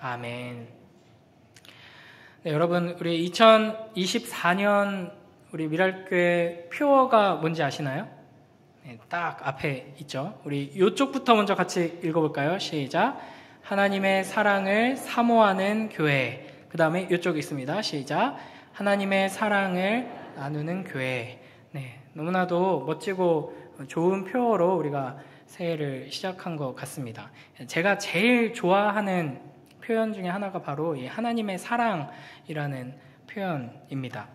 아멘. 네, 여러분, 우리 2024년 우리 미랄교회 표어가 뭔지 아시나요? 네, 딱 앞에 있죠. 우리 이쪽부터 먼저 같이 읽어볼까요? 시작. 하나님의 사랑을 사모하는 교회. 그 다음에 이쪽 있습니다. 시작. 하나님의 사랑을 나누는 교회. 네, 너무나도 멋지고 좋은 표어로 우리가 새해를 시작한 것 같습니다. 제가 제일 좋아하는 표현 중에 하나가 바로 이 하나님의 사랑이라는 표현입니다.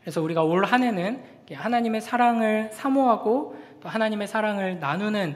그래서 우리가 올 한 해는 하나님의 사랑을 사모하고 또 하나님의 사랑을 나누는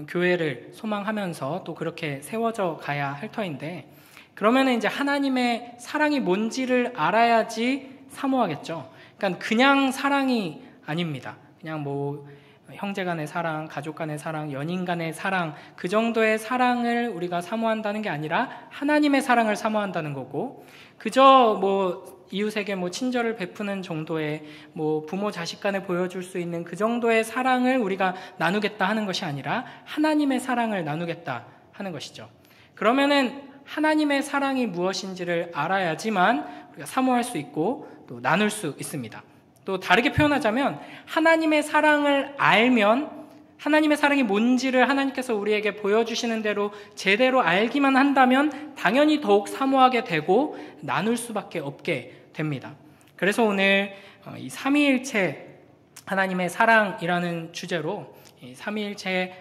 교회를 소망하면서 또 그렇게 세워져 가야 할 터인데, 그러면 이제 하나님의 사랑이 뭔지를 알아야지 사모하겠죠. 그러니까 그냥 사랑이 아닙니다. 그냥 뭐 형제 간의 사랑, 가족 간의 사랑, 연인 간의 사랑, 그 정도의 사랑을 우리가 사모한다는 게 아니라 하나님의 사랑을 사모한다는 거고, 그저 뭐 이웃에게 뭐 친절을 베푸는 정도의 뭐 부모 자식 간에 보여줄 수 있는 그 정도의 사랑을 우리가 나누겠다 하는 것이 아니라 하나님의 사랑을 나누겠다 하는 것이죠. 그러면은 하나님의 사랑이 무엇인지를 알아야지만 우리가 사모할 수 있고 또 나눌 수 있습니다. 또 다르게 표현하자면 하나님의 사랑을 알면, 하나님의 사랑이 뭔지를 하나님께서 우리에게 보여주시는 대로 제대로 알기만 한다면 당연히 더욱 사모하게 되고 나눌 수밖에 없게 됩니다. 그래서 오늘 이 삼위일체 하나님의 사랑이라는 주제로 이 삼위일체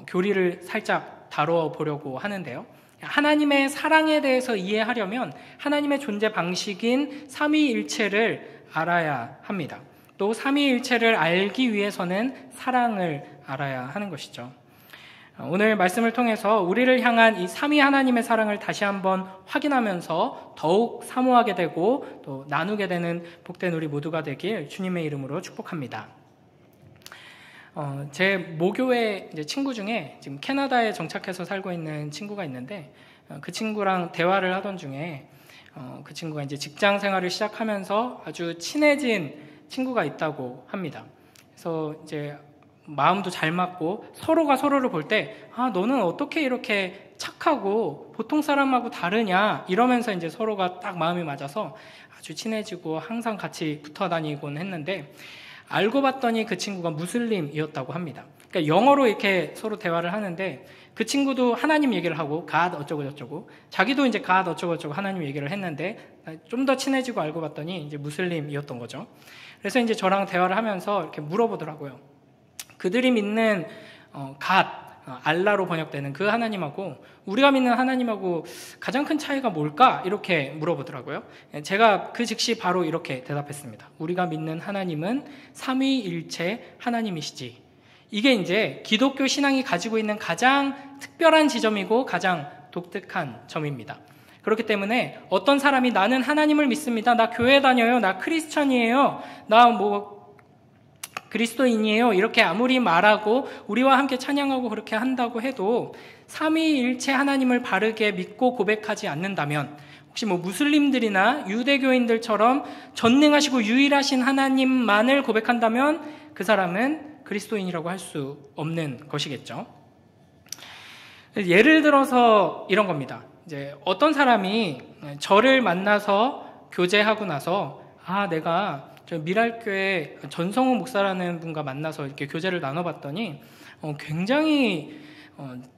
교리를 살짝 다뤄보려고 하는데요. 하나님의 사랑에 대해서 이해하려면 하나님의 존재 방식인 삼위일체를 알아야 합니다. 또 삼위일체를 알기 위해서는 사랑을 알아야 하는 것이죠. 오늘 말씀을 통해서 우리를 향한 이 삼위 하나님의 사랑을 다시 한번 확인하면서 더욱 사모하게 되고 또 나누게 되는 복된 우리 모두가 되길 주님의 이름으로 축복합니다. 제 모교회 친구 중에 지금 캐나다에 정착해서 살고 있는 친구가 있는데, 그 친구랑 대화를 하던 중에 그 친구가 이제 직장 생활을 시작하면서 아주 친해진 친구가 있다고 합니다. 그래서 이제 마음도 잘 맞고 서로가 서로를 볼 때, 너는 어떻게 이렇게 착하고 보통 사람하고 다르냐 이러면서 이제 서로가 딱 마음이 맞아서 아주 친해지고 항상 같이 붙어 다니곤 했는데, 알고 봤더니 그 친구가 무슬림이었다고 합니다. 그러니까 영어로 이렇게 서로 대화를 하는데 그 친구도 하나님 얘기를 하고 God 어쩌고 저쩌고, 자기도 이제 God 어쩌고 저쩌고 하나님 얘기를 했는데 좀 더 친해지고 알고 봤더니 이제 무슬림이었던 거죠. 그래서 이제 저랑 대화를 하면서 이렇게 물어보더라고요. 그들이 믿는 God, 알라로 번역되는 그 하나님하고 우리가 믿는 하나님하고 가장 큰 차이가 뭘까? 이렇게 물어보더라고요. 제가 그 즉시 바로 이렇게 대답했습니다. 우리가 믿는 하나님은 삼위일체 하나님이시지. 이게 이제 기독교 신앙이 가지고 있는 가장 특별한 지점이고 가장 독특한 점입니다. 그렇기 때문에 어떤 사람이 나는 하나님을 믿습니다, 나 교회 다녀요, 나 크리스천이에요, 나 뭐 그리스도인이에요, 이렇게 아무리 말하고 우리와 함께 찬양하고 그렇게 한다고 해도 삼위일체 하나님을 바르게 믿고 고백하지 않는다면, 혹시 뭐 무슬림들이나 유대교인들처럼 전능하시고 유일하신 하나님만을 고백한다면 그 사람은 그리스도인이라고 할 수 없는 것이겠죠. 예를 들어서 이런 겁니다. 이제 어떤 사람이 저를 만나서 교제하고 나서 내가 저 미랄교회 전성우 목사라는 분과 만나서 이렇게 교제를 나눠봤더니 굉장히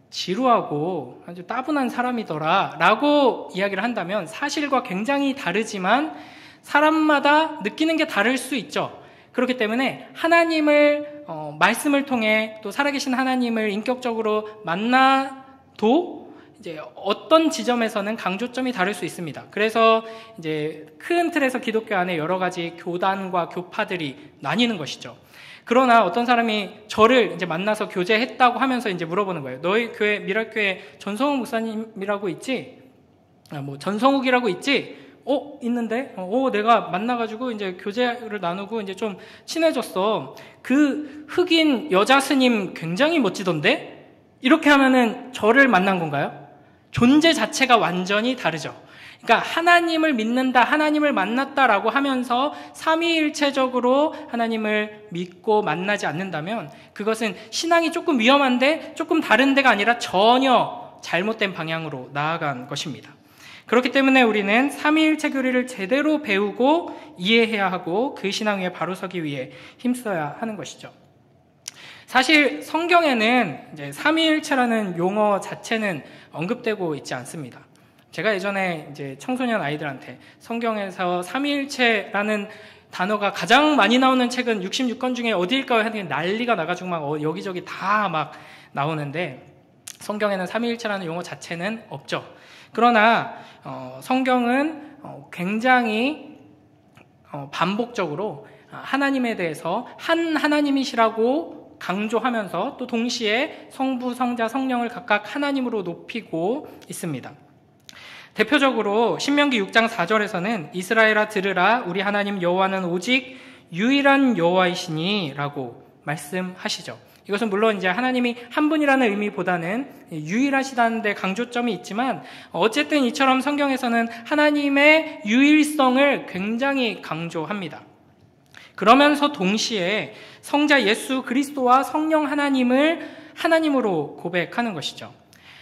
지루하고 아주 따분한 사람이더라 라고 이야기를 한다면 사실과 굉장히 다르지만 사람마다 느끼는 게 다를 수 있죠. 그렇기 때문에 하나님을 말씀을 통해 또 살아계신 하나님을 인격적으로 만나도 이제 어떤 지점에서는 강조점이 다를 수 있습니다. 그래서 이제 큰 틀에서 기독교 안에 여러 가지 교단과 교파들이 나뉘는 것이죠. 그러나 어떤 사람이 저를 이제 만나서 교제했다고 하면서 이제 물어보는 거예요. 너희 교회, 미랄교회 전성욱 목사님이라고 있지? 뭐 전성욱이라고 있지? 있는데? 내가 만나가지고 이제 교제를 나누고 이제 좀 친해졌어. 그 흑인 여자 스님 굉장히 멋지던데? 이렇게 하면은 저를 만난 건가요? 존재 자체가 완전히 다르죠. 그러니까 하나님을 믿는다, 하나님을 만났다라고 하면서 삼위일체적으로 하나님을 믿고 만나지 않는다면 그것은 신앙이 조금 위험한데 조금 다른 데가 아니라 전혀 잘못된 방향으로 나아간 것입니다. 그렇기 때문에 우리는 삼위일체 교리를 제대로 배우고 이해해야 하고 그 신앙 위에 바로 서기 위해 힘써야 하는 것이죠. 사실 성경에는 이제 삼위일체라는 용어 자체는 언급되고 있지 않습니다. 제가 예전에 이제 청소년 아이들한테 성경에서 삼위일체라는 단어가 가장 많이 나오는 책은 66권 중에 어디일까요? 하는 게 난리가 나가지고 막 여기저기 다 막 나오는데 성경에는 삼위일체라는 용어 자체는 없죠. 그러나 성경은 굉장히 반복적으로 하나님에 대해서 한 하나님이시라고 강조하면서 또 동시에 성부, 성자, 성령을 각각 하나님으로 높이고 있습니다. 대표적으로 신명기 6장 4절에서는 이스라엘아 들으라 우리 하나님 여호와는 오직 유일한 여호와이시니 라고 말씀하시죠. 이것은 물론 이제 하나님이 한 분이라는 의미보다는 유일하시다는 데 강조점이 있지만 어쨌든 이처럼 성경에서는 하나님의 유일성을 굉장히 강조합니다. 그러면서 동시에 성자 예수 그리스도와 성령 하나님을 하나님으로 고백하는 것이죠.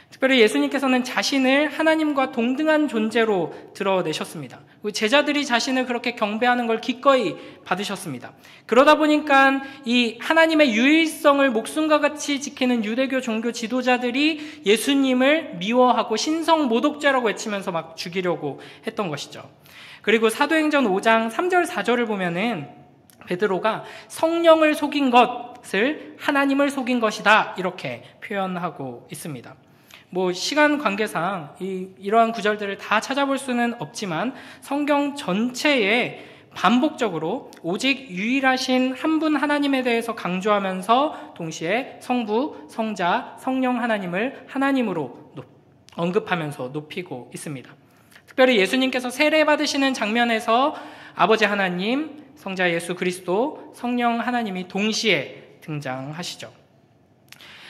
특별히 예수님께서는 자신을 하나님과 동등한 존재로 드러내셨습니다. 제자들이 자신을 그렇게 경배하는 걸 기꺼이 받으셨습니다. 그러다 보니까 이 하나님의 유일성을 목숨과 같이 지키는 유대교 종교 지도자들이 예수님을 미워하고 신성 모독죄라고 외치면서 막 죽이려고 했던 것이죠. 그리고 사도행전 5장 3절 4절을 보면은 베드로가 성령을 속인 것을 하나님을 속인 것이다 이렇게 표현하고 있습니다. 시간 관계상 이러한 구절들을 다 찾아볼 수는 없지만 성경 전체에 반복적으로 오직 유일하신 한 분 하나님에 대해서 강조하면서 동시에 성부, 성자, 성령 하나님을 하나님으로 언급하면서 높이고 있습니다. 특별히 예수님께서 세례 받으시는 장면에서 아버지 하나님, 성자 예수 그리스도, 성령 하나님이 동시에 등장하시죠.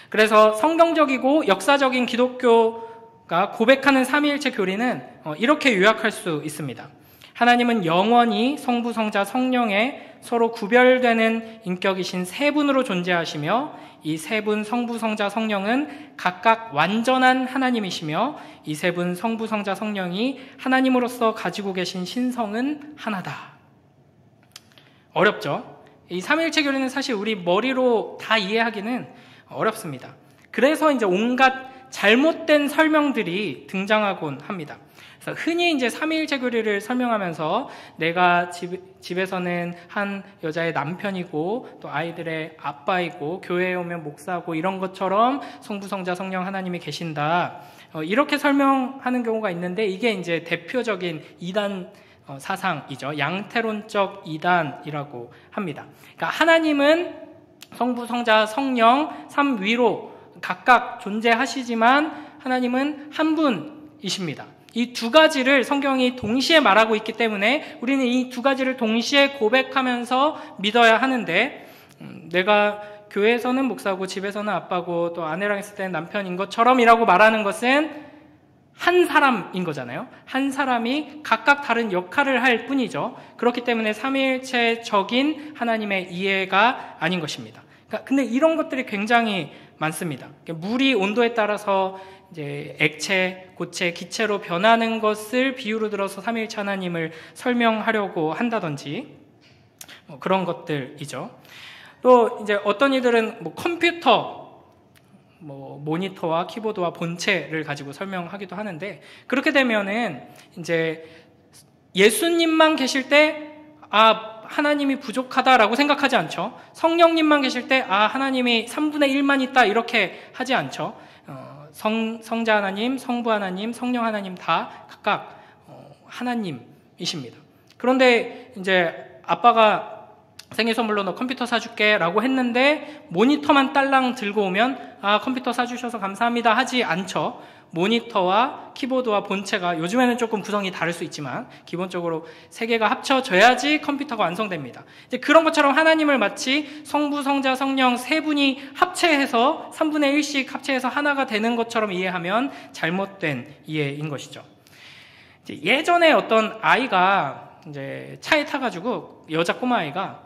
그래서 성경적이고 역사적인 기독교가 고백하는 삼위일체 교리는 이렇게 요약할 수 있습니다. 하나님은 영원히 성부, 성자, 성령의 서로 구별되는 인격이신 세 분으로 존재하시며 이 세 분 성부, 성자, 성령은 각각 완전한 하나님이시며 이 세 분 성부, 성자, 성령이 하나님으로서 가지고 계신 신성은 하나다. 어렵죠? 이 삼위일체 교리는 사실 우리 머리로 다 이해하기는 어렵습니다. 그래서 이제 온갖 잘못된 설명들이 등장하곤 합니다. 그래서 흔히 이제 삼위일체 교리를 설명하면서 내가 집에서는 한 여자의 남편이고 또 아이들의 아빠이고 교회에 오면 목사고 이런 것처럼 성부, 성자, 성령 하나님이 계신다. 이렇게 설명하는 경우가 있는데 이게 이제 대표적인 이단 사상이죠. 양태론적 이단이라고 합니다. 그러니까 하나님은 성부, 성자, 성령, 삼위로 각각 존재하시지만 하나님은 한 분이십니다. 이 두 가지를 성경이 동시에 말하고 있기 때문에 우리는 이 두 가지를 동시에 고백하면서 믿어야 하는데 내가 교회에서는 목사고 집에서는 아빠고 또 아내랑 있을 때는 남편인 것처럼이라고 말하는 것은 한 사람인 거잖아요. 한 사람이 각각 다른 역할을 할 뿐이죠. 그렇기 때문에 삼위일체적인 하나님의 이해가 아닌 것입니다. 근데 이런 것들이 굉장히 많습니다. 물이 온도에 따라서 이제 액체, 고체, 기체로 변하는 것을 비유로 들어서 삼위일체 하나님을 설명하려고 한다든지 그런 것들이죠. 또 이제 어떤 이들은 컴퓨터 모니터와 키보드와 본체를 가지고 설명하기도 하는데 그렇게 되면은 이제 예수님만 계실 때 하나님이 부족하다라고 생각하지 않죠. 성령님만 계실 때 하나님이 3분의 1만 있다 이렇게 하지 않죠. 성자 하나님, 성부 하나님, 성령 하나님 다 각각 하나님이십니다. 그런데 이제 아빠가 생일 선물로 너 컴퓨터 사줄게 라고 했는데 모니터만 딸랑 들고 오면 컴퓨터 사주셔서 감사합니다 하지 않죠. 모니터와 키보드와 본체가 요즘에는 조금 구성이 다를 수 있지만 기본적으로 세 개가 합쳐져야지 컴퓨터가 완성됩니다. 이제 그런 것처럼 하나님을 마치 성부, 성자, 성령 세 분이 합체해서 3분의 1씩 합체해서 하나가 되는 것처럼 이해하면 잘못된 이해인 것이죠. 이제 예전에 어떤 아이가 이제 차에 타가지고 여자 꼬마아이가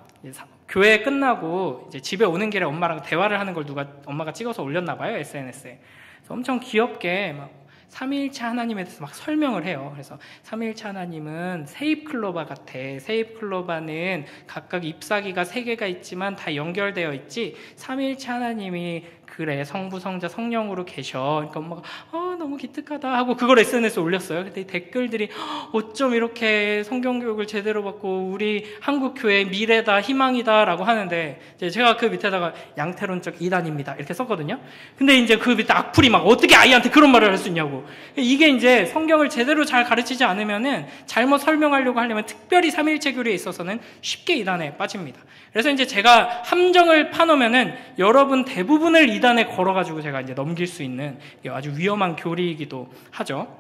교회 끝나고 이제 집에 오는 길에 엄마랑 대화를 하는 걸 엄마가 찍어서 올렸나 봐요, SNS에. 그래서 엄청 귀엽게 막 삼위일체 하나님에 대해서 막 설명을 해요. 그래서 삼위일체 하나님은 세입클로바 같아. 세입클로바는 각각 잎사귀가 3개가 있지만 다 연결되어 있지. 삼위일체 하나님이 그래 성부, 성자, 성령으로 계셔. 그러니까 엄마가 너무 기특하다 하고 그걸 SNS에 올렸어요. 근데 댓글들이 어쩜 이렇게 성경 교육을 제대로 받고 우리 한국 교회의 미래다, 희망이다 라고 하는데, 제가 그 밑에다가 양태론적 이단입니다 이렇게 썼거든요. 근데 이제 그 밑에 악플이 막 어떻게 아이한테 그런 말을 할 수 있냐고. 이게 이제 성경을 제대로 잘 가르치지 않으면은, 잘못 설명하려고 하려면 특별히 삼위일체 교리에 있어서는 쉽게 이단에 빠집니다. 그래서 이제 제가 함정을 파놓으면은 여러분 대부분을 이단에 걸어가지고 제가 이제 넘길 수 있는 아주 위험한 교리이기도 하죠.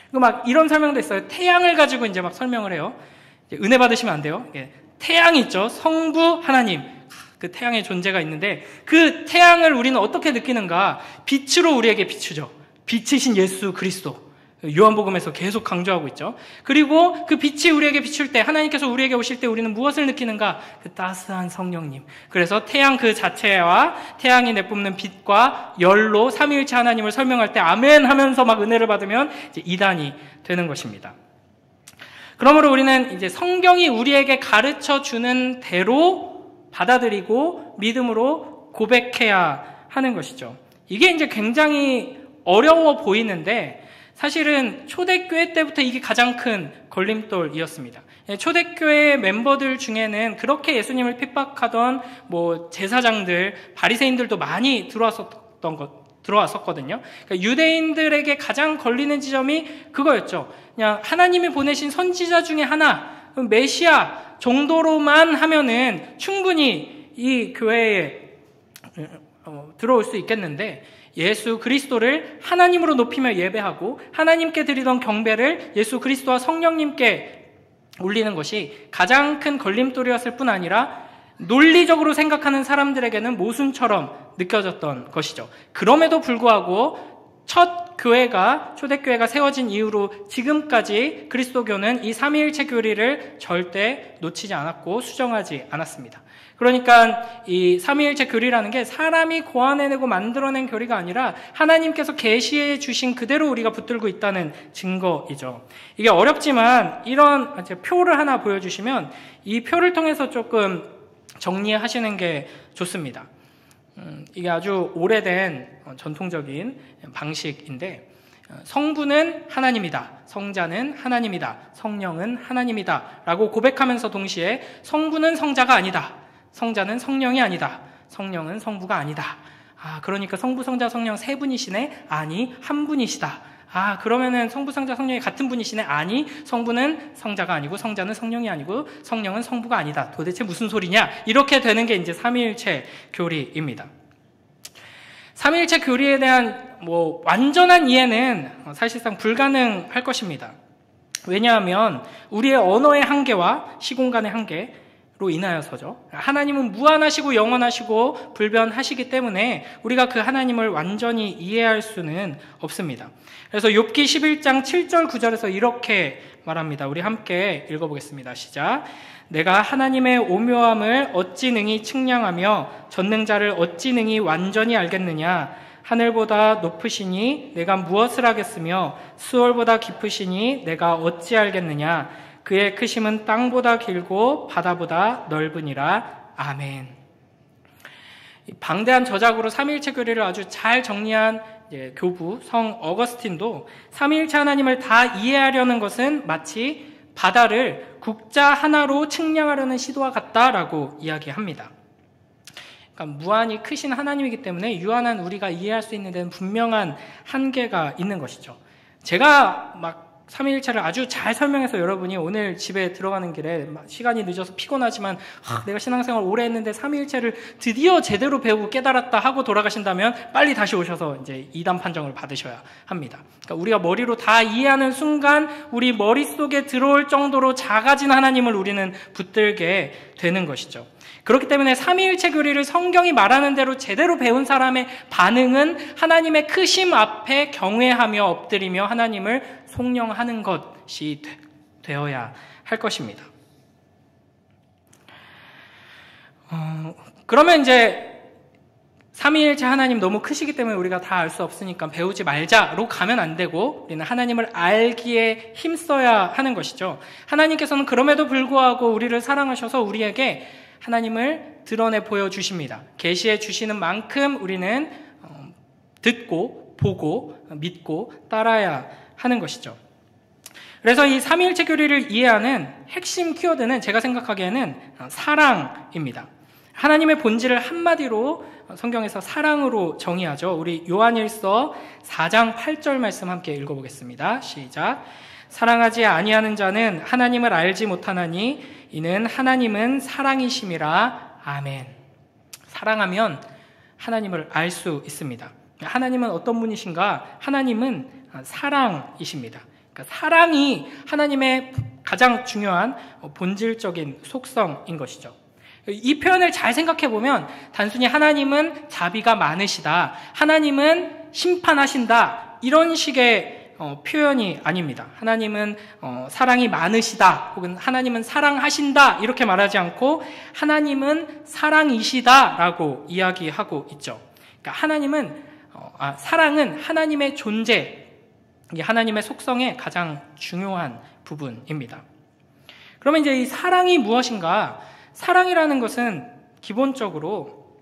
그리고 막 이런 설명도 있어요. 태양을 가지고 이제 막 설명을 해요. 은혜 받으시면 안 돼요. 태양이 있죠. 성부 하나님. 그 태양의 존재가 있는데, 그 태양을 우리는 어떻게 느끼는가? 빛으로 우리에게 비추죠. 빛이신 예수 그리스도. 요한복음에서 계속 강조하고 있죠. 그리고 그 빛이 우리에게 비출 때, 하나님께서 우리에게 오실 때 우리는 무엇을 느끼는가? 그 따스한 성령님. 그래서 태양 그 자체와 태양이 내뿜는 빛과 열로 삼위일체 하나님을 설명할 때 아멘 하면서 막 은혜를 받으면 이제 이단이 되는 것입니다. 그러므로 우리는 이제 성경이 우리에게 가르쳐 주는 대로 받아들이고 믿음으로 고백해야 하는 것이죠. 이게 이제 굉장히 어려워 보이는데, 사실은 초대교회 때부터 이게 가장 큰 걸림돌이었습니다. 초대교회 멤버들 중에는 그렇게 예수님을 핍박하던 제사장들, 바리새인들도 많이 들어왔었거든요. 그러니까 유대인들에게 가장 걸리는 지점이 그거였죠. 그냥 하나님이 보내신 선지자 중에 하나, 메시아 정도로만 하면은 충분히 이 교회에 들어올 수 있겠는데, 예수 그리스도를 하나님으로 높이며 예배하고 하나님께 드리던 경배를 예수 그리스도와 성령님께 올리는 것이 가장 큰 걸림돌이었을 뿐 아니라 논리적으로 생각하는 사람들에게는 모순처럼 느껴졌던 것이죠. 그럼에도 불구하고 첫 교회가, 초대교회가 세워진 이후로 지금까지 그리스도교는 이 삼위일체 교리를 절대 놓치지 않았고 수정하지 않았습니다. 그러니까 이 삼위일체 교리라는 게 사람이 고안해내고 만들어낸 교리가 아니라 하나님께서 계시해 주신 그대로 우리가 붙들고 있다는 증거이죠. 이게 어렵지만 이런 표를 하나 보여주시면 이 표를 통해서 조금 정리하시는 게 좋습니다. 이게 아주 오래된 전통적인 방식인데, 성부는 하나님이다, 성자는 하나님이다, 성령은 하나님이다 라고 고백하면서 동시에 성부는 성자가 아니다, 성자는 성령이 아니다, 성령은 성부가 아니다. 그러니까 성부, 성자, 성령 세 분이시네? 아니, 한 분이시다. 그러면은 성부, 성자, 성령이 같은 분이시네? 아니, 성부는 성자가 아니고 성자는 성령이 아니고 성령은 성부가 아니다. 도대체 무슨 소리냐? 이렇게 되는 게 이제 삼위일체 교리입니다. 삼위일체 교리에 대한 완전한 이해는 사실상 불가능할 것입니다. 왜냐하면 우리의 언어의 한계와 시공간의 한계로 인하여서죠. 하나님은 무한하시고 영원하시고 불변하시기 때문에 우리가 그 하나님을 완전히 이해할 수는 없습니다. 그래서 욥기 11장 7절 9절에서 이렇게 말합니다. 우리 함께 읽어보겠습니다. 시작. 내가 하나님의 오묘함을 어찌 능히 측량하며 전능자를 어찌 능히 완전히 알겠느냐. 하늘보다 높으시니 내가 무엇을 하겠으며 수월보다 깊으시니 내가 어찌 알겠느냐. 그의 크심은 땅보다 길고 바다보다 넓으니라. 아멘. 방대한 저작으로 삼위일체 교리를 아주 잘 정리한 교부 성 어거스틴도 삼위일체 하나님을 다 이해하려는 것은 마치 바다를 국자 하나로 측량하려는 시도와 같다라고 이야기합니다. 그러니까 무한히 크신 하나님이기 때문에 유한한 우리가 이해할 수 있는 데는 분명한 한계가 있는 것이죠. 제가 삼위일체를 아주 잘 설명해서 여러분이 오늘 집에 들어가는 길에 시간이 늦어서 피곤하지만 내가 신앙생활 오래 했는데 삼위일체를 드디어 제대로 배우고 깨달았다 하고 돌아가신다면 빨리 다시 오셔서 이제 이단 판정을 받으셔야 합니다. 그러니까 우리가 머리로 다 이해하는 순간 우리 머릿속에 들어올 정도로 작아진 하나님을 우리는 붙들게 되는 것이죠. 그렇기 때문에 삼위일체 교리를 성경이 말하는 대로 제대로 배운 사람의 반응은 하나님의 크심 앞에 경외하며 엎드리며 하나님을 송영하는 것이 되어야 할 것입니다. 그러면 이제 삼위일체 하나님 너무 크시기 때문에 우리가 다 알 수 없으니까 배우지 말자로 가면 안 되고 우리는 하나님을 알기에 힘써야 하는 것이죠. 하나님께서는 그럼에도 불구하고 우리를 사랑하셔서 우리에게 하나님을 드러내 보여주십니다. 계시해 주시는 만큼 우리는 듣고 보고 믿고 따라야 하는 것이죠. 그래서 이 삼위일체 교리를 이해하는 핵심 키워드는 제가 생각하기에는 사랑입니다. 하나님의 본질을 한마디로 성경에서 사랑으로 정의하죠. 우리 요한일서 4장 8절 말씀 함께 읽어보겠습니다. 시작. 사랑하지 아니하는 자는 하나님을 알지 못하나니 이는 하나님은 사랑이심이라. 아멘. 사랑하면 하나님을 알 수 있습니다. 하나님은 어떤 분이신가? 하나님은 사랑이십니다. 그러니까 사랑이 하나님의 가장 중요한 본질적인 속성인 것이죠. 이 표현을 잘 생각해 보면 단순히 하나님은 자비가 많으시다, 하나님은 심판하신다, 이런 식의 표현이 아닙니다. 하나님은 사랑이 많으시다 혹은 하나님은 사랑하신다 이렇게 말하지 않고 하나님은 사랑이시다라고 이야기하고 있죠. 그러니까 하나님은 사랑은 하나님의 존재, 이게 하나님의 속성의 가장 중요한 부분입니다. 그러면 이제 이 사랑이 무엇인가? 사랑이라는 것은 기본적으로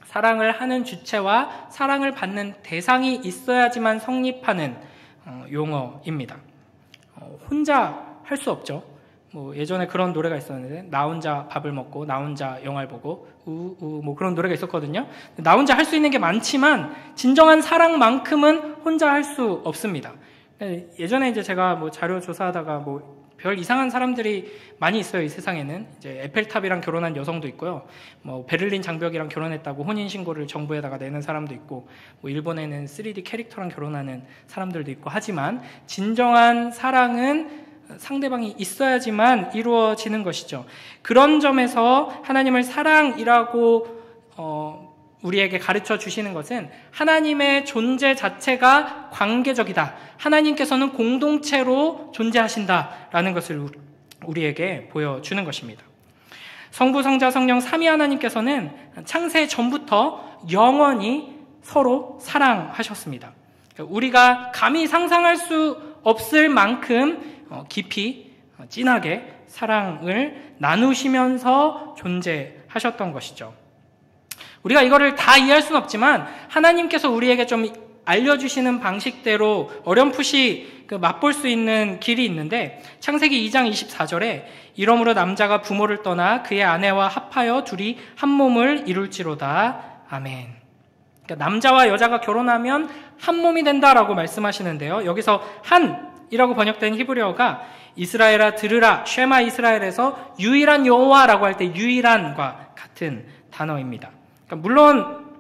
사랑을 하는 주체와 사랑을 받는 대상이 있어야지만 성립하는 용어입니다. 혼자 할 수 없죠. 예전에 그런 노래가 있었는데 나 혼자 밥을 먹고 나 혼자 영화를 보고 뭐 그런 노래가 있었거든요. 나 혼자 할 수 있는 게 많지만 진정한 사랑만큼은 혼자 할 수 없습니다. 예전에 이제 제가 자료 조사하다가 별 이상한 사람들이 많이 있어요. 이 세상에는 이제 에펠탑이랑 결혼한 여성도 있고요. 베를린 장벽이랑 결혼했다고 혼인 신고를 정부에다가 내는 사람도 있고, 일본에는 3D 캐릭터랑 결혼하는 사람들도 있고 하지만 진정한 사랑은 상대방이 있어야지만 이루어지는 것이죠. 그런 점에서 하나님을 사랑이라고 우리에게 가르쳐 주시는 것은 하나님의 존재 자체가 관계적이다. 하나님께서는 공동체로 존재하신다라는 것을 우리에게 보여주는 것입니다. 성부, 성자, 성령 삼위 하나님께서는 창세 전부터 영원히 서로 사랑하셨습니다. 우리가 감히 상상할 수 없을 만큼 깊이 진하게 사랑을 나누시면서 존재하셨던 것이죠. 우리가 이거를 다 이해할 수는 없지만 하나님께서 우리에게 좀 알려주시는 방식대로 어렴풋이 맛볼 수 있는 길이 있는데, 창세기 2장 24절에 이러므로 남자가 부모를 떠나 그의 아내와 합하여 둘이 한 몸을 이룰지로다. 아멘. 그러니까 남자와 여자가 결혼하면 한 몸이 된다라고 말씀하시는데요. 여기서 한이라고 번역된 히브리어가 이스라엘아 들으라 쉐마 이스라엘에서 유일한 여호와라고 할 때 유일한과 같은 단어입니다. 그러니까 물론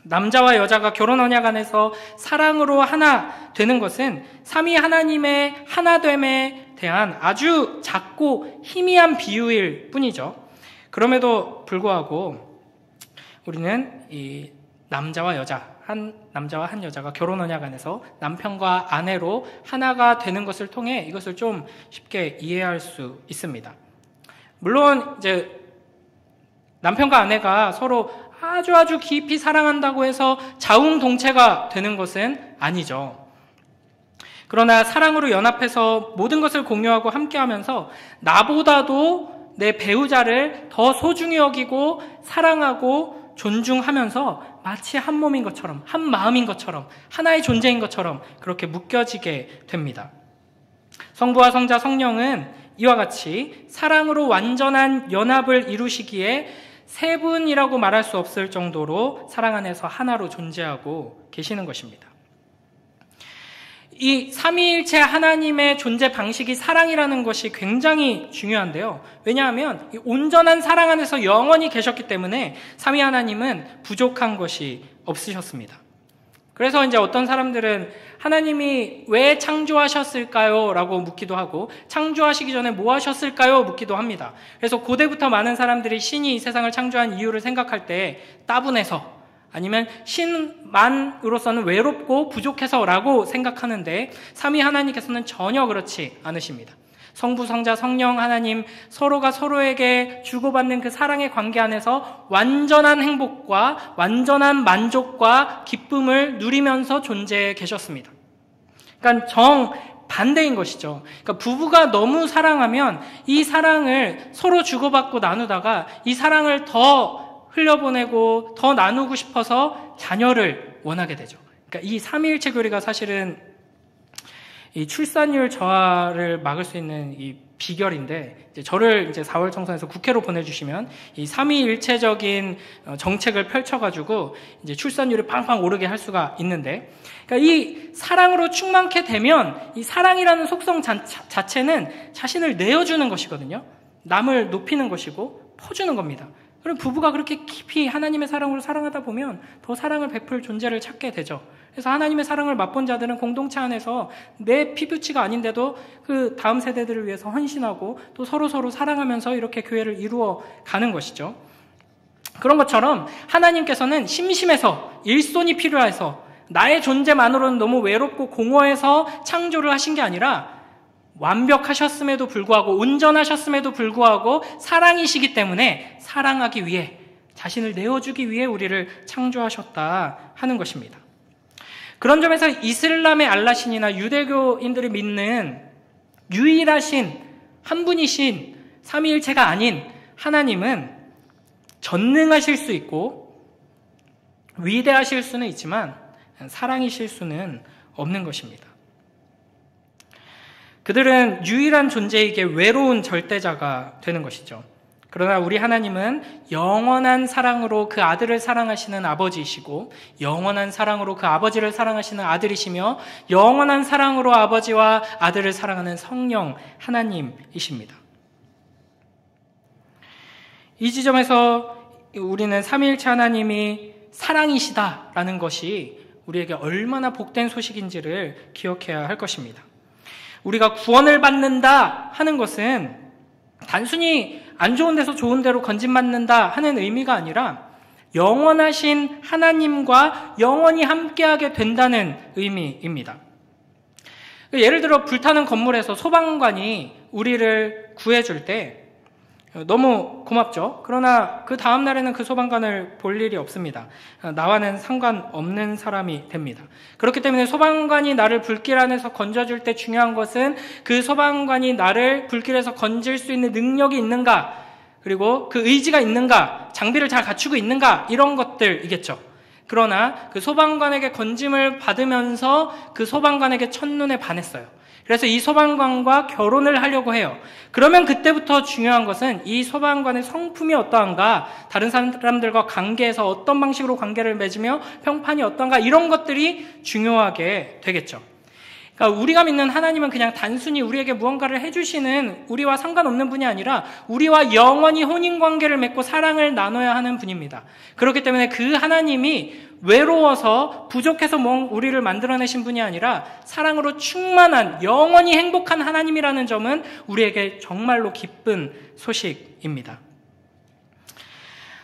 남자와 여자가 결혼 언약 안에서 사랑으로 하나 되는 것은 삼위 하나님의 하나됨에 대한 아주 작고 희미한 비유일 뿐이죠. 그럼에도 불구하고 우리는 이 남자와 한 여자가 결혼 언약 안에서 남편과 아내로 하나가 되는 것을 통해 이것을 좀 쉽게 이해할 수 있습니다. 물론 이제 남편과 아내가 서로 아주 깊이 사랑한다고 해서 자웅동체가 되는 것은 아니죠. 그러나 사랑으로 연합해서 모든 것을 공유하고 함께하면서 나보다도 내 배우자를 더 소중히 여기고 사랑하고 존중하면서 마치 한 몸인 것처럼, 한 마음인 것처럼, 하나의 존재인 것처럼 그렇게 묶여지게 됩니다. 성부와 성자, 성령은 이와 같이 사랑으로 완전한 연합을 이루시기에 세 분이라고 말할 수 없을 정도로 사랑 안에서 하나로 존재하고 계시는 것입니다. 이 삼위일체 하나님의 존재 방식이 사랑이라는 것이 굉장히 중요한데요. 왜냐하면 이 온전한 사랑 안에서 영원히 계셨기 때문에 삼위 하나님은 부족한 것이 없으셨습니다. 그래서 이제 어떤 사람들은 하나님이 왜 창조하셨을까요? 라고 묻기도 하고 창조하시기 전에 뭐 하셨을까요? 묻기도 합니다. 그래서 고대부터 많은 사람들이 신이 이 세상을 창조한 이유를 생각할 때 따분해서 아니면 신만으로서는 외롭고 부족해서라고 생각하는데 삼위 하나님께서는 전혀 그렇지 않으십니다. 성부, 성자, 성령 하나님 서로가 서로에게 주고받는 그 사랑의 관계 안에서 완전한 행복과 완전한 만족과 기쁨을 누리면서 존재해 계셨습니다. 그러니까 정반대인 것이죠. 그러니까 부부가 너무 사랑하면 이 사랑을 서로 주고받고 나누다가 이 사랑을 더 흘려보내고 더 나누고 싶어서 자녀를 원하게 되죠. 그러니까 이 삼위일체 교리가 사실은 이 출산율 저하를 막을 수 있는 이 비결인데, 저를 4월 청소년에서 국회로 보내주시면 이 삼위일체적인 정책을 펼쳐가지고 이제 출산율이 팡팡 오르게 할 수가 있는데, 그러니까 이 사랑으로 충만케 되면 이 사랑이라는 속성 자체는 자신을 내어주는 것이거든요. 남을 높이는 것이고 퍼주는 겁니다. 그럼 부부가 그렇게 깊이 하나님의 사랑으로 사랑하다 보면 더 사랑을 베풀 존재를 찾게 되죠. 그래서 하나님의 사랑을 맛본 자들은 공동체 안에서 내 피부치가 아닌데도 그 다음 세대들을 위해서 헌신하고 또 서로서로 사랑하면서 이렇게 교회를 이루어 가는 것이죠. 그런 것처럼 하나님께서는 심심해서 일손이 필요해서 나의 존재만으로는 너무 외롭고 공허해서 창조를 하신 게 아니라 완벽하셨음에도 불구하고 온전하셨음에도 불구하고 사랑이시기 때문에 사랑하기 위해 자신을 내어주기 위해 우리를 창조하셨다 하는 것입니다. 그런 점에서 이슬람의 알라신이나 유대교인들이 믿는 유일하신 한 분이신 삼위일체가 아닌 하나님은 전능하실 수 있고 위대하실 수는 있지만 사랑이실 수는 없는 것입니다. 그들은 유일한 존재이기에 외로운 절대자가 되는 것이죠. 그러나 우리 하나님은 영원한 사랑으로 그 아들을 사랑하시는 아버지이시고 영원한 사랑으로 그 아버지를 사랑하시는 아들이시며 영원한 사랑으로 아버지와 아들을 사랑하는 성령 하나님이십니다. 이 지점에서 우리는 삼위일체 하나님이 사랑이시다라는 것이 우리에게 얼마나 복된 소식인지를 기억해야 할 것입니다. 우리가 구원을 받는다 하는 것은 단순히 안 좋은 데서 좋은 데로 건진받는다 하는 의미가 아니라 영원하신 하나님과 영원히 함께하게 된다는 의미입니다. 예를 들어 불타는 건물에서 소방관이 우리를 구해줄 때 너무 고맙죠. 그러나 그 다음 날에는 그 소방관을 볼 일이 없습니다. 나와는 상관없는 사람이 됩니다. 그렇기 때문에 소방관이 나를 불길 안에서 건져줄 때 중요한 것은 그 소방관이 나를 불길에서 건질 수 있는 능력이 있는가, 그리고 그 의지가 있는가, 장비를 잘 갖추고 있는가, 이런 것들이겠죠. 그러나 그 소방관에게 건짐을 받으면서 그 소방관에게 첫눈에 반했어요. 그래서 이 소방관과 결혼을 하려고 해요. 그러면 그때부터 중요한 것은 이 소방관의 성품이 어떠한가, 다른 사람들과 관계에서 어떤 방식으로 관계를 맺으며 평판이 어떤가, 이런 것들이 중요하게 되겠죠. 그러니까 우리가 믿는 하나님은 그냥 단순히 우리에게 무언가를 해주시는 우리와 상관없는 분이 아니라 우리와 영원히 혼인관계를 맺고 사랑을 나눠야 하는 분입니다. 그렇기 때문에 그 하나님이 외로워서 부족해서 우리를 만들어내신 분이 아니라 사랑으로 충만한 영원히 행복한 하나님이라는 점은 우리에게 정말로 기쁜 소식입니다.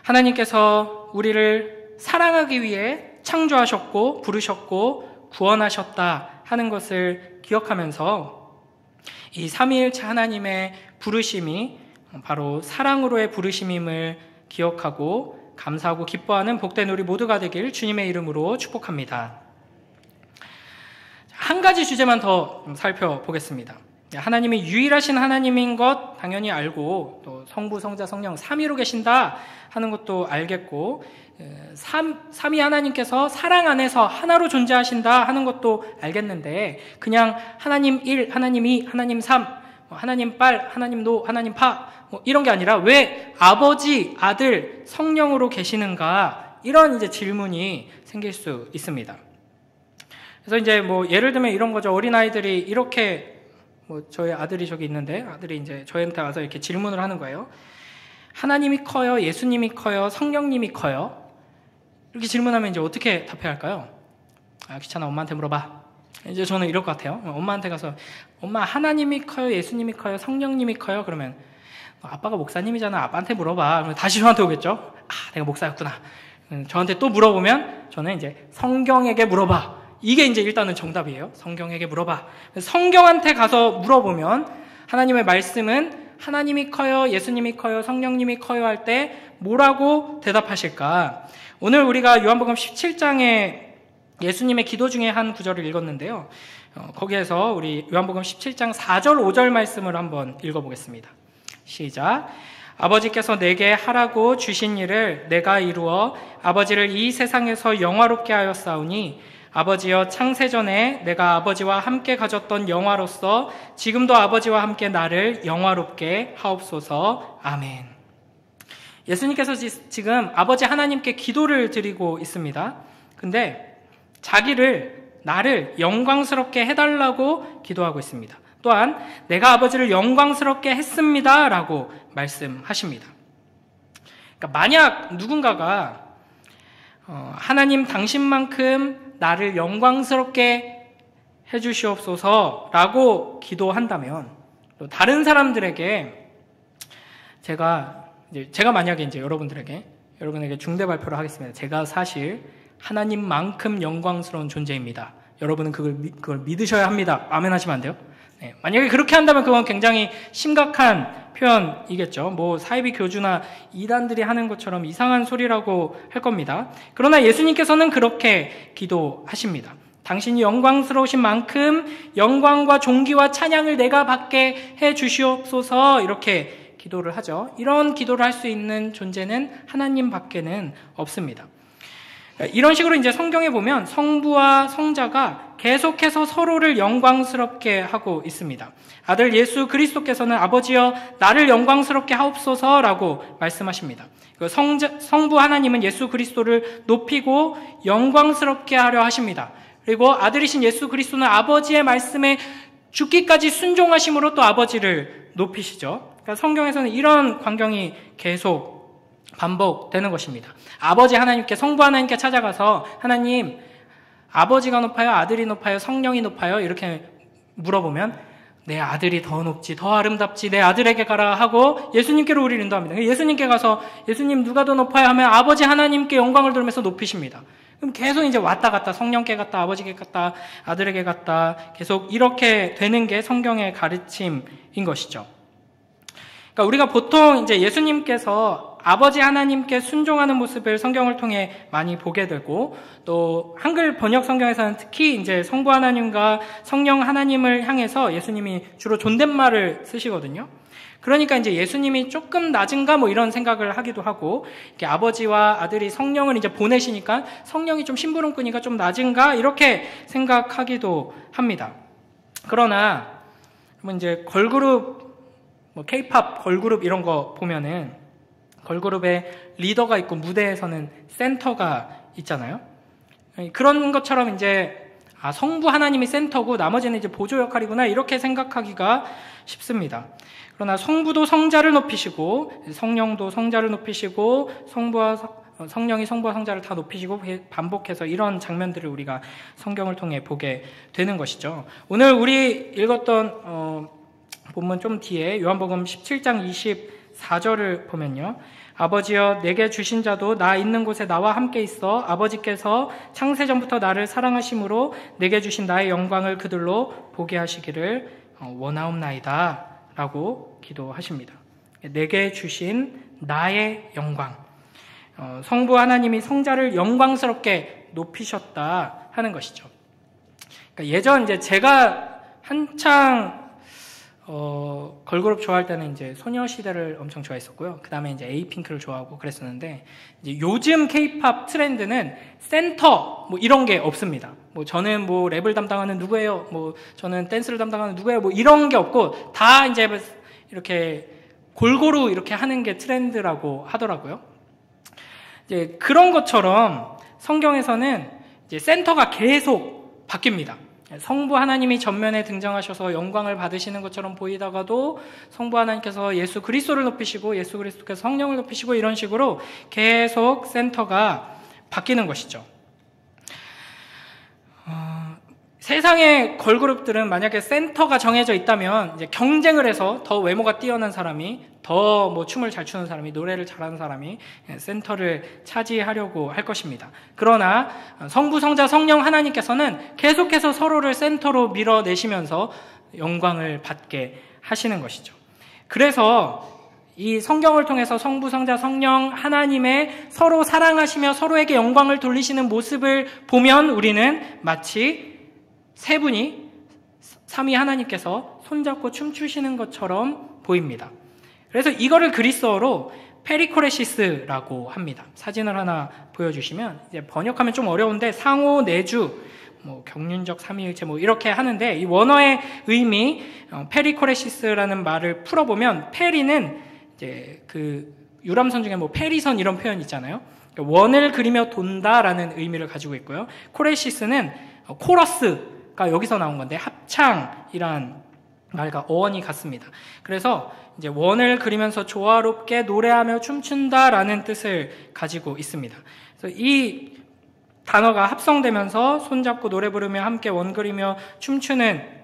하나님께서 우리를 사랑하기 위해 창조하셨고 부르셨고 구원하셨다 하는 것을 기억하면서 이 삼위일체 하나님의 부르심이 바로 사랑으로의 부르심임을 기억하고 감사하고 기뻐하는 복된 우리 모두가 되길 주님의 이름으로 축복합니다. 한 가지 주제만 더 살펴보겠습니다. 하나님이 유일하신 하나님인 것 당연히 알고, 또 성부, 성자, 성령 삼위로 계신다 하는 것도 알겠고, 삼위 하나님께서 사랑 안에서 하나로 존재하신다 하는 것도 알겠는데, 그냥 하나님 1, 하나님 2, 하나님 3, 하나님 빨, 하나님 노, 하나님 파, 이런 게 아니라 왜 아버지, 아들, 성령으로 계시는가, 이런 이제 질문이 생길 수 있습니다. 그래서 이제 예를 들면 이런 거죠. 어린아이들이 이렇게, 저희 아들이 저기 있는데, 아들이 이제 저희한테 와서 이렇게 질문을 하는 거예요. 하나님이 커요? 예수님이 커요? 성령님이 커요? 이렇게 질문하면 이제 어떻게 답해야 할까요? 귀찮아, 엄마한테 물어봐. 이제 저는 이럴 것 같아요. 엄마한테 가서, 엄마, 하나님이 커요? 예수님이 커요? 성령님이 커요? 그러면, 아빠가 목사님이잖아. 아빠한테 물어봐. 그러면 다시 저한테 오겠죠? 내가 목사였구나. 저한테 또 물어보면 저는 이제 성경에게 물어봐. 이게 이제 일단은 정답이에요. 성경에게 물어봐. 성경한테 가서 물어보면 하나님의 말씀은 하나님이 커요, 예수님이 커요, 성령님이 커요 할 때 뭐라고 대답하실까? 오늘 우리가 요한복음 17장에 예수님의 기도 중에 한 구절을 읽었는데요. 거기에서 우리 요한복음 17장 4절 5절 말씀을 한번 읽어보겠습니다. 시작. 아버지께서 내게 하라고 주신 일을 내가 이루어 아버지를 이 세상에서 영화롭게 하였사오니 아버지여 창세전에 내가 아버지와 함께 가졌던 영화로서 지금도 아버지와 함께 나를 영화롭게 하옵소서. 아멘. 예수님께서 지금 아버지 하나님께 기도를 드리고 있습니다. 근데 나를 영광스럽게 해달라고 기도하고 있습니다. 또한 내가 아버지를 영광스럽게 했습니다 라고 말씀하십니다. 그러니까 만약 누군가가 하나님 당신만큼 나를 영광스럽게 해주시옵소서 라고 기도한다면 또 다른 사람들에게 제가 만약에 이제 여러분에게 중대 발표를 하겠습니다. 제가 사실 하나님만큼 영광스러운 존재입니다. 여러분은 그걸 믿으셔야 합니다. 아멘 하시면 안 돼요? 네, 만약에 그렇게 한다면 그건 굉장히 심각한 표현이겠죠. 뭐 사이비 교주나 이단들이 하는 것처럼 이상한 소리라고 할 겁니다. 그러나 예수님께서는 그렇게 기도하십니다. 당신이 영광스러우신 만큼 영광과 존귀와 찬양을 내가 받게 해 주시옵소서 이렇게 기도를 하죠. 이런 기도를 할 수 있는 존재는 하나님 밖에는 없습니다. 이런 식으로 이제 성경에 보면 성부와 성자가 계속해서 서로를 영광스럽게 하고 있습니다. 아들 예수 그리스도께서는 아버지여 나를 영광스럽게 하옵소서라고 말씀하십니다. 성부 하나님은 예수 그리스도를 높이고 영광스럽게 하려 하십니다. 그리고 아들이신 예수 그리스도는 아버지의 말씀에 죽기까지 순종하심으로 또 아버지를 높이시죠. 그러니까 성경에서는 이런 광경이 계속 반복되는 것입니다. 아버지 하나님께, 성부 하나님께 찾아가서 하나님, 아버지가 높아요? 아들이 높아요? 성령이 높아요? 이렇게 물어보면 내 아들이 더 높지, 더 아름답지, 내 아들에게 가라 하고 예수님께로 우리를 인도합니다. 예수님께 가서 예수님 누가 더 높아요? 하면 아버지 하나님께 영광을 돌면서 높이십니다. 그럼 계속 이제 왔다 갔다 성령께 갔다 아버지께 갔다 아들에게 갔다 계속 이렇게 되는 게 성경의 가르침인 것이죠. 그러니까 우리가 보통 이제 예수님께서 아버지 하나님께 순종하는 모습을 성경을 통해 많이 보게 되고 또 한글 번역 성경에서는 특히 이제 성부 하나님과 성령 하나님을 향해서 예수님이 주로 존댓말을 쓰시거든요. 그러니까 이제 예수님이 조금 낮은가 뭐 이런 생각을 하기도 하고 이렇게 아버지와 아들이 성령을 이제 보내시니까 성령이 좀 심부름꾼이가 좀 낮은가 이렇게 생각하기도 합니다. 그러나 이제 걸그룹 뭐 K-팝 걸그룹 이런 거 보면은 걸그룹에 리더가 있고 무대에서는 센터가 있잖아요. 그런 것처럼 이제 성부 하나님이 센터고 나머지는 이제 보조 역할이구나 이렇게 생각하기가 쉽습니다. 그러나 성부도 성자를 높이시고 성령도 성자를 높이시고 성령이 성부와 성자를 다 높이시고 반복해서 이런 장면들을 우리가 성경을 통해 보게 되는 것이죠. 오늘 우리 읽었던 본문 좀 뒤에 요한복음 17장 24절을 보면요. 아버지여 내게 주신 자도 나 있는 곳에 나와 함께 있어 아버지께서 창세전부터 나를 사랑하심으로 내게 주신 나의 영광을 그들로 보게 하시기를 원하옵나이다 라고 기도하십니다. 내게 주신 나의 영광, 성부 하나님이 성자를 영광스럽게 높이셨다 하는 것이죠. 그러니까 예전 이제 제가 한창 걸그룹 좋아할 때는 이제 소녀시대를 엄청 좋아했었고요. 그 다음에 이제 에이핑크를 좋아하고 그랬었는데, 이제 요즘 케이팝 트렌드는 센터, 뭐 이런 게 없습니다. 뭐 저는 뭐 랩을 담당하는 누구예요? 뭐 저는 댄스를 담당하는 누구예요? 뭐 이런 게 없고, 다 이제 이렇게 골고루 이렇게 하는 게 트렌드라고 하더라고요. 이제 그런 것처럼 성경에서는 이제 센터가 계속 바뀝니다. 성부 하나님이 전면에 등장하셔서 영광을 받으시는 것처럼 보이다가도 성부 하나님께서 예수 그리스도를 높이시고 예수 그리스도께서 성령을 높이시고 이런 식으로 계속 센터가 바뀌는 것이죠. 세상의 걸그룹들은 만약에 센터가 정해져 있다면 이제 경쟁을 해서 더 외모가 뛰어난 사람이, 더 뭐 춤을 잘 추는 사람이, 노래를 잘하는 사람이 센터를 차지하려고 할 것입니다. 그러나 성부, 성자, 성령 하나님께서는 계속해서 서로를 센터로 밀어내시면서 영광을 받게 하시는 것이죠. 그래서 이 성경을 통해서 성부, 성자, 성령 하나님의 서로 사랑하시며 서로에게 영광을 돌리시는 모습을 보면 우리는 마치 세 분이 삼위 하나님께서 손잡고 춤추시는 것처럼 보입니다. 그래서 이거를 그리스어로 페리코레시스라고 합니다. 사진을 하나 보여주시면, 이제 번역하면 좀 어려운데 상호 내주, 뭐 경륜적 삼위일체 뭐 이렇게 하는데, 이 원어의 의미 페리코레시스라는 말을 풀어보면, 페리는 이제 그 유람선 중에 뭐 페리선 이런 표현 있잖아요. 원을 그리며 돈다라는 의미를 가지고 있고요. 코레시스는 코러스가 여기서 나온 건데 합창이란 말과 어원이 같습니다. 그래서 이제 원을 그리면서 조화롭게 노래하며 춤춘다라는 뜻을 가지고 있습니다. 그래서 이 단어가 합성되면서 손잡고 노래 부르며 함께 원 그리며 춤추는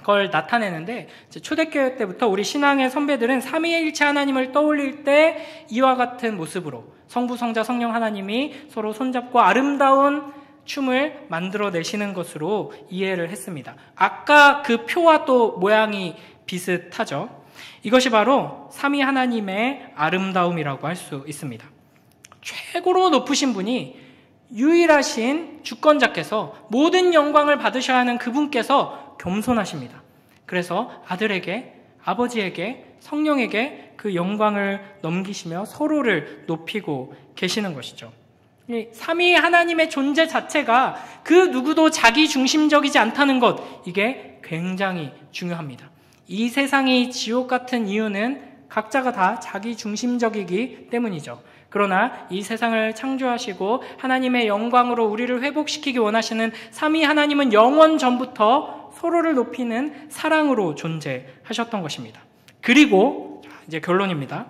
걸 나타내는데, 초대교회 때부터 우리 신앙의 선배들은 삼위일체 하나님을 떠올릴 때 이와 같은 모습으로 성부, 성자, 성령 하나님이 서로 손잡고 아름다운 춤을 만들어내시는 것으로 이해를 했습니다. 아까 그 표와 또 모양이 비슷하죠. 이것이 바로 삼위 하나님의 아름다움이라고 할 수 있습니다. 최고로 높으신 분이 유일하신 주권자께서 모든 영광을 받으셔야 하는 그분께서 겸손하십니다. 그래서 아들에게, 아버지에게, 성령에게 그 영광을 넘기시며 서로를 높이고 계시는 것이죠. 이 삼위 하나님의 존재 자체가 그 누구도 자기 중심적이지 않다는 것, 이게 굉장히 중요합니다. 이 세상이 지옥 같은 이유는 각자가 다 자기 중심적이기 때문이죠. 그러나 이 세상을 창조하시고 하나님의 영광으로 우리를 회복시키기 원하시는 삼위 하나님은 영원 전부터 서로를 높이는 사랑으로 존재하셨던 것입니다. 그리고 이제 결론입니다.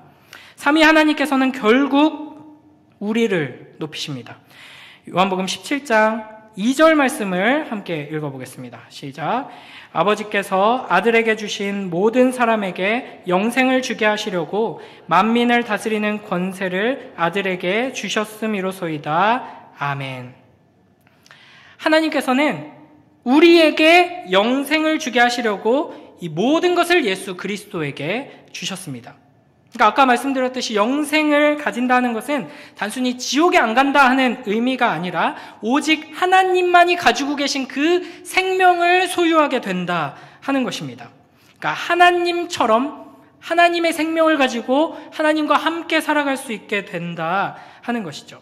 삼위 하나님께서는 결국 우리를 높이십니다. 요한복음 17장 2절 말씀을 함께 읽어보겠습니다. 시작. 아버지께서 아들에게 주신 모든 사람에게 영생을 주게 하시려고 만민을 다스리는 권세를 아들에게 주셨음이로소이다. 아멘. 하나님께서는 우리에게 영생을 주게 하시려고 이 모든 것을 예수 그리스도에게 주셨습니다. 그러니까 아까 말씀드렸듯이 영생을 가진다는 것은 단순히 지옥에 안 간다 하는 의미가 아니라 오직 하나님만이 가지고 계신 그 생명을 소유하게 된다 하는 것입니다. 그러니까 하나님처럼 하나님의 생명을 가지고 하나님과 함께 살아갈 수 있게 된다 하는 것이죠.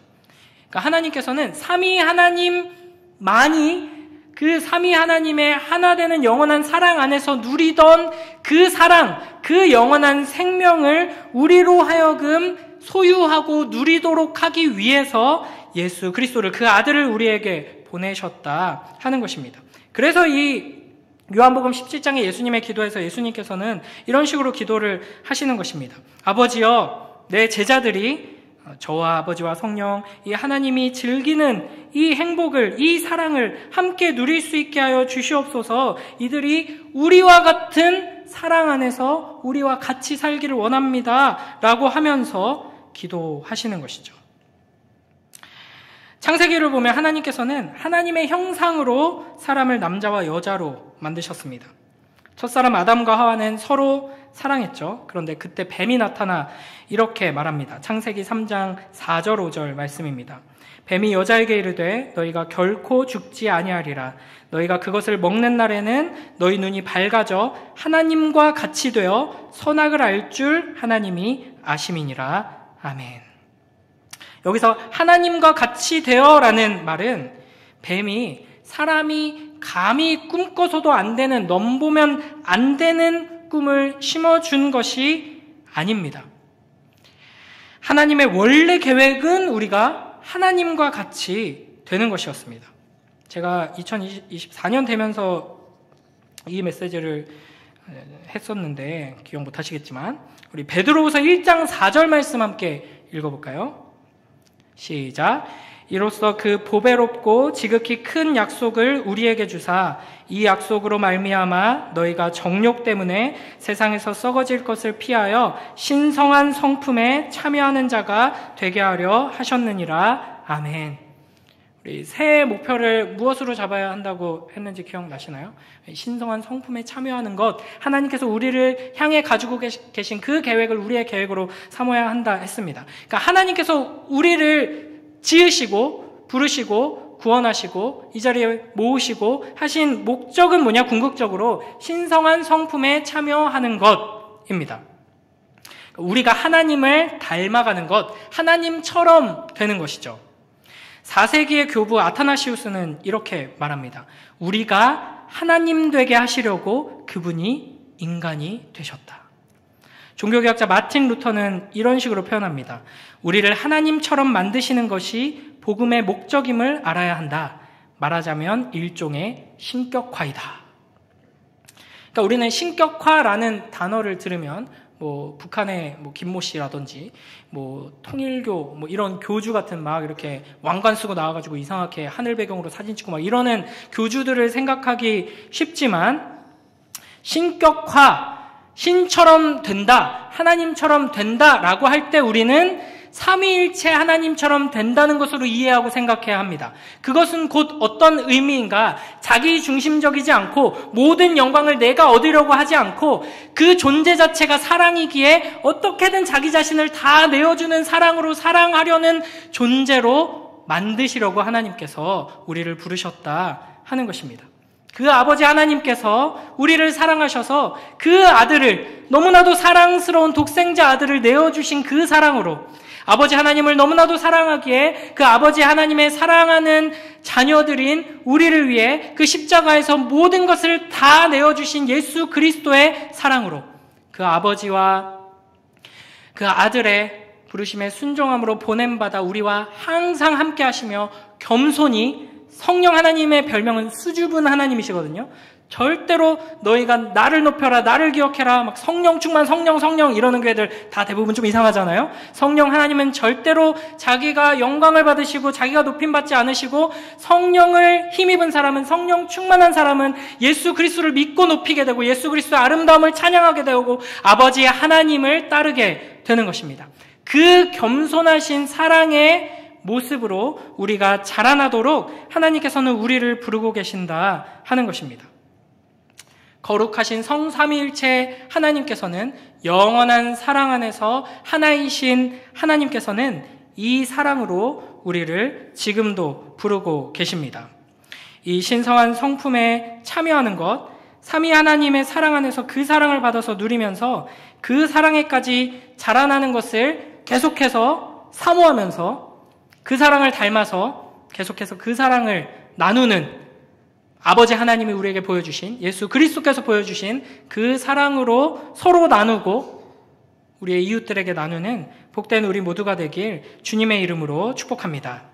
그러니까 하나님께서는 삼위 하나님만이 그 삼위 하나님의 하나 되는 영원한 사랑 안에서 누리던 그 사랑, 그 영원한 생명을 우리로 하여금 소유하고 누리도록 하기 위해서 예수 그리스도를, 그 아들을 우리에게 보내셨다 하는 것입니다. 그래서 이 요한복음 17장의 예수님의 기도에서 예수님께서는 이런 식으로 기도를 하시는 것입니다. 아버지여, 내 제자들이 저와 아버지와 성령, 이 하나님이 즐기는 이 행복을, 이 사랑을 함께 누릴 수 있게 하여 주시옵소서. 이들이 우리와 같은 사랑 안에서 우리와 같이 살기를 원합니다 라고 하면서 기도하시는 것이죠. 창세기를 보면 하나님께서는 하나님의 형상으로 사람을 남자와 여자로 만드셨습니다. 첫사람 아담과 하와는 서로 사랑했죠. 그런데 그때 뱀이 나타나 이렇게 말합니다. 창세기 3장 4절 5절 말씀입니다. 뱀이 여자에게 이르되 너희가 결코 죽지 아니하리라. 너희가 그것을 먹는 날에는 너희 눈이 밝아져 하나님과 같이 되어 선악을 알 줄 하나님이 아심이니라. 아멘. 여기서 하나님과 같이 되어라는 말은 뱀이 사람이 감히 꿈꿔서도 안 되는, 넘보면 안 되는 꿈을 심어준 것이 아닙니다. 하나님의 원래 계획은 우리가 하나님과 같이 되는 것이었습니다. 제가 2024년 되면서 이 메시지를 했었는데 기억 못 하시겠지만 우리 베드로후서 1장 4절 말씀 함께 읽어볼까요? 시작. 이로써 그 보배롭고 지극히 큰 약속을 우리에게 주사 이 약속으로 말미암아 너희가 정욕 때문에 세상에서 썩어질 것을 피하여 신성한 성품에 참여하는 자가 되게 하려 하셨느니라. 아멘. 우리 새해 목표를 무엇으로 잡아야 한다고 했는지 기억나시나요? 신성한 성품에 참여하는 것, 하나님께서 우리를 향해 가지고 계신 그 계획을 우리의 계획으로 삼아야 한다 했습니다. 그러니까 하나님께서 우리를 지으시고 부르시고 구원하시고 이 자리에 모으시고 하신 목적은 뭐냐? 궁극적으로 신성한 성품에 참여하는 것입니다. 우리가 하나님을 닮아가는 것, 하나님처럼 되는 것이죠. 4세기의 교부 아타나시우스는 이렇게 말합니다. 우리가 하나님 되게 하시려고 그분이 인간이 되셨다. 종교개혁자 마틴 루터는 이런 식으로 표현합니다. 우리를 하나님처럼 만드시는 것이 복음의 목적임을 알아야 한다. 말하자면 일종의 신격화이다. 그러니까 우리는 신격화라는 단어를 들으면 북한의 김모 씨라든지 통일교 이런 교주 같은 막 이렇게 왕관 쓰고 나와가지고 이상하게 하늘 배경으로 사진 찍고 막 이러는 교주들을 생각하기 쉽지만 신격화, 신처럼 된다, 하나님처럼 된다라고 할 때 우리는 삼위일체 하나님처럼 된다는 것으로 이해하고 생각해야 합니다. 그것은 곧 어떤 의미인가? 자기 중심적이지 않고 모든 영광을 내가 얻으려고 하지 않고 그 존재 자체가 사랑이기에 어떻게든 자기 자신을 다 내어주는 사랑으로 사랑하려는 존재로 만드시려고 하나님께서 우리를 부르셨다 하는 것입니다. 그 아버지 하나님께서 우리를 사랑하셔서 그 아들을, 너무나도 사랑스러운 독생자 아들을 내어주신 그 사랑으로 아버지 하나님을 너무나도 사랑하기에 그 아버지 하나님의 사랑하는 자녀들인 우리를 위해 그 십자가에서 모든 것을 다 내어주신 예수 그리스도의 사랑으로 그 아버지와 그 아들의 부르심에 순종함으로 보냄받아 우리와 항상 함께 하시며 겸손히, 성령 하나님의 별명은 수줍은 하나님이시거든요. 절대로 너희가 나를 높여라, 나를 기억해라, 막 성령 충만, 성령 이러는 교회들 다 대부분 좀 이상하잖아요. 성령 하나님은 절대로 자기가 영광을 받으시고 자기가 높임받지 않으시고 성령을 힘입은 사람은, 성령 충만한 사람은 예수 그리스도를 믿고 높이게 되고 예수 그리스도의 아름다움을 찬양하게 되고 아버지 하나님을 따르게 되는 것입니다. 그 겸손하신 사랑의 모습으로 우리가 자라나도록 하나님께서는 우리를 부르고 계신다 하는 것입니다. 거룩하신 성삼위일체 하나님께서는, 영원한 사랑 안에서 하나이신 하나님께서는 이 사랑으로 우리를 지금도 부르고 계십니다. 이 신성한 성품에 참여하는 것, 삼위 하나님의 사랑 안에서 그 사랑을 받아서 누리면서 그 사랑에까지 자라나는 것을 계속해서 사모하면서 그 사랑을 닮아서 계속해서 그 사랑을 나누는 아버지 하나님이 우리에게 보여주신, 예수 그리스도께서 보여주신 그 사랑으로 서로 나누고 우리의 이웃들에게 나누는 복된 우리 모두가 되길 주님의 이름으로 축복합니다.